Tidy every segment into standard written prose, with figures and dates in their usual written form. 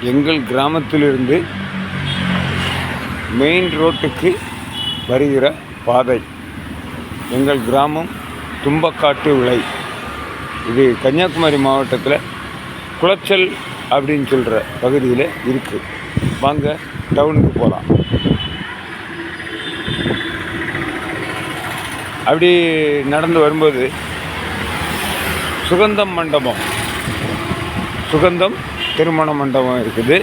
எங்கள் கிராமத்திலிருந்து மெயின் ரோட்டுக்கு வருகிற பாதை. எங்கள் கிராமம் தும்பக்காட்டு விளை. இது கன்னியாகுமரி மாவட்டத்தில் குளச்சல் அப்படின்னு சொல்கிற பகுதியில் இருக்குது. வாங்க டவுனுக்கு போகலாம். அப்படி நடந்து வரும்போது சுகந்தம் மண்டபம், சுகந்தம் திருமண மண்டபம் இருக்குது.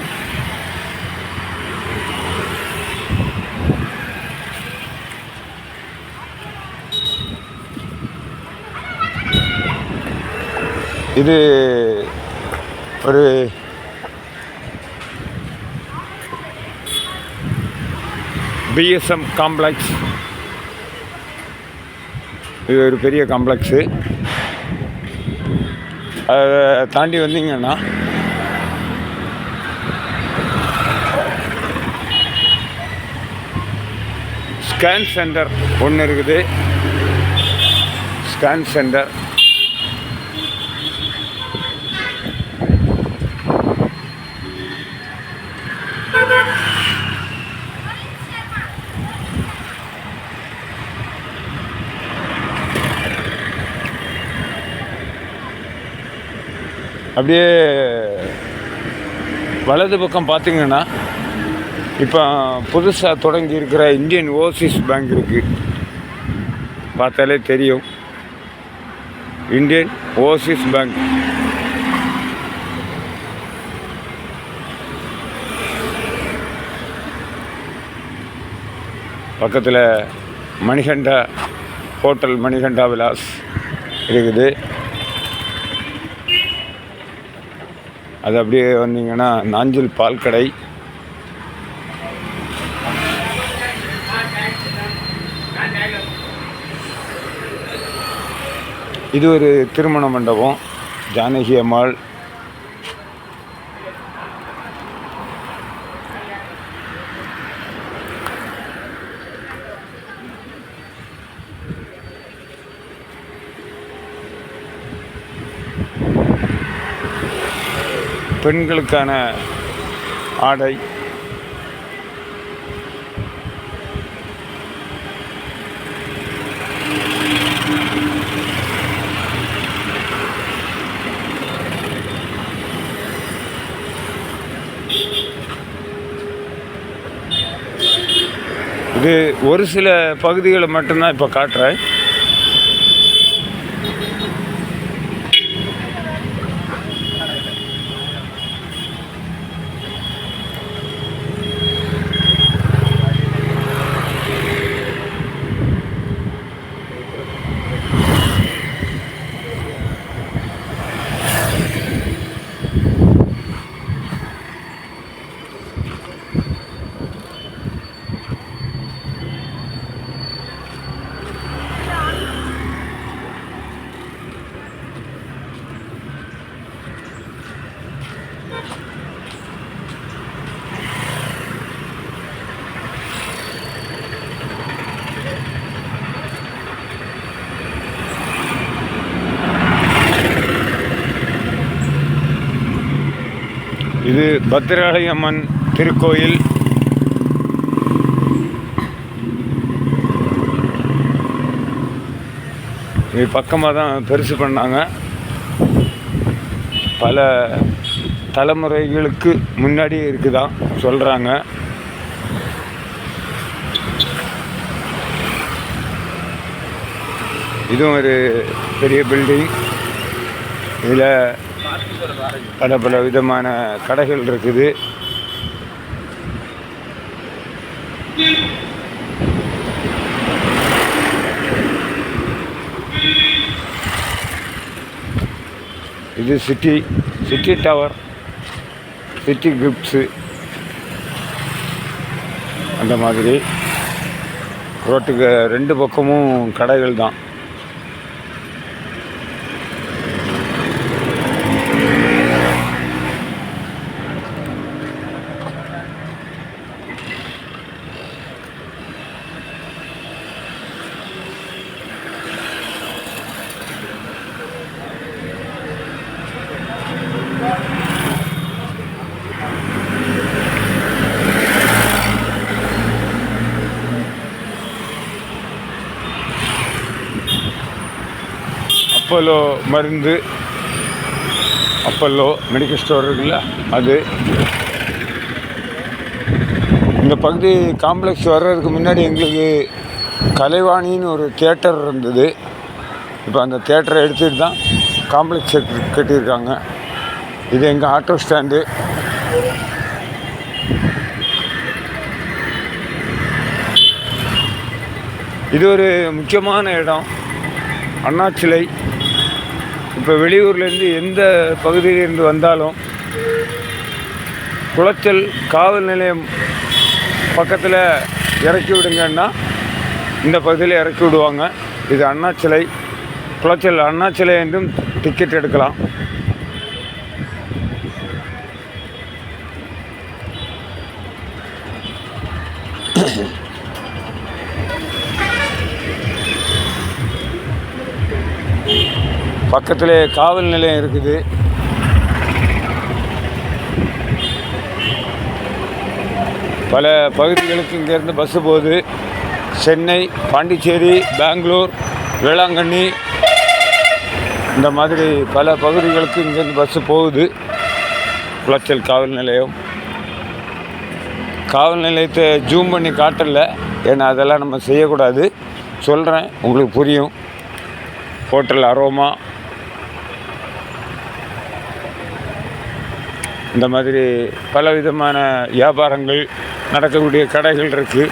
இது ஒரு பிஎஸ்எம் காம்ப்ளெக்ஸ். இது ஒரு பெரிய காம்ப்ளெக்ஸு. அதை தாண்டி வந்தீங்கன்னா ஸ்கேன் சென்டர் ஒன்று இருக்குது. ஸ்கேன் சென்டர் அப்படியே வலது பக்கம் பார்த்திங்கன்னா இப்போ புதுசாக தொடங்கி இருக்கிற இந்தியன் ஓவர்சீஸ் பேங்க் இருக்குது. பார்த்தாலே தெரியும், இந்தியன் ஓவர்சீஸ் பேங்க். பக்கத்தில் மணிகண்டா ஹோட்டல், மணிகண்டா விலாஸ் இருக்குது. அது அப்படியே வந்தீங்கன்னா நாஞ்சில் பால் கடை. இது ஒரு திருமண மண்டபம், ஜானகி அம்மாள். பெண்களுக்கான ஆடை, இது ஒரு சில பகுதிகளை மட்டும்தான் இப்போ காட்டுறேன். இது பத்திரகாளி அம்மன் திருக்கோயில். இது பக்கமாக தான் பெருசு பண்ணாங்க. பல தலைமுறைகளுக்கு முன்னாடி இருக்குதான் சொல்கிறாங்க. இதுவும் ஒரு பெரிய பில்டிங். இதில் பல விதமான கடைகள் இருக்குது. இது சிட்டி டவர், சிட்டி கிஃப்ட்ஸு அந்த மாதிரி. ரோட்டுக்கு ரெண்டு பக்கமும் கடைகள் தான். அப்போலோ மருந்து, அப்போலோ மெடிக்கல் ஸ்டோர் இருக்குல்ல அது. இந்த பகுதி காம்ப்ளெக்ஸ் வர்றதுக்கு முன்னாடி எங்களுக்கு கலைவாணின்னு ஒரு தியேட்டர் இருந்தது. இப்போ அந்த தியேட்டரை எடுத்துகிட்டு தான் காம்ப்ளெக்ஸ் கட்டியிருக்காங்க. இது எங்கள் ஆட்டோ ஸ்டாண்டு. இது ஒரு முக்கியமான இடம், அண்ணாச்சிலை. இப்போ வெளியூர்லேருந்து எந்த பகுதியிலேருந்து வந்தாலும் குளச்சல் காவல் நிலையம் பக்கத்தில் இறக்கி விடுங்கன்னா இந்த பகுதியில் இறக்கி விடுவாங்க. இது அண்ணாச்சிலை, குளச்சல் அண்ணாச்சிலை என்றும் டிக்கெட் எடுக்கலாம். பக்கத்தில் காவல் நிலையம் இருக்குது. பல பகுதிகளுக்கு இங்கேருந்து பஸ்ஸு போகுது. சென்னை, பாண்டிச்சேரி, பெங்களூர், வேளாங்கண்ணி, இந்த மாதிரி பல பகுதிகளுக்கு இங்கேருந்து பஸ்ஸு போகுது. குளச்சல் காவல் நிலையம். காவல் நிலையத்தை ஜூம் பண்ணி காட்டல, ஏன்னா அதெல்லாம் நம்ம செய்யக்கூடாது. சொல்கிறேன், உங்களுக்கு புரியும். ஹோட்டல் அரோமா, இந்த மாதிரி பல விதமான வியாபாரங்கள் நடக்கக்கூடிய கடைகள் இருக்குது.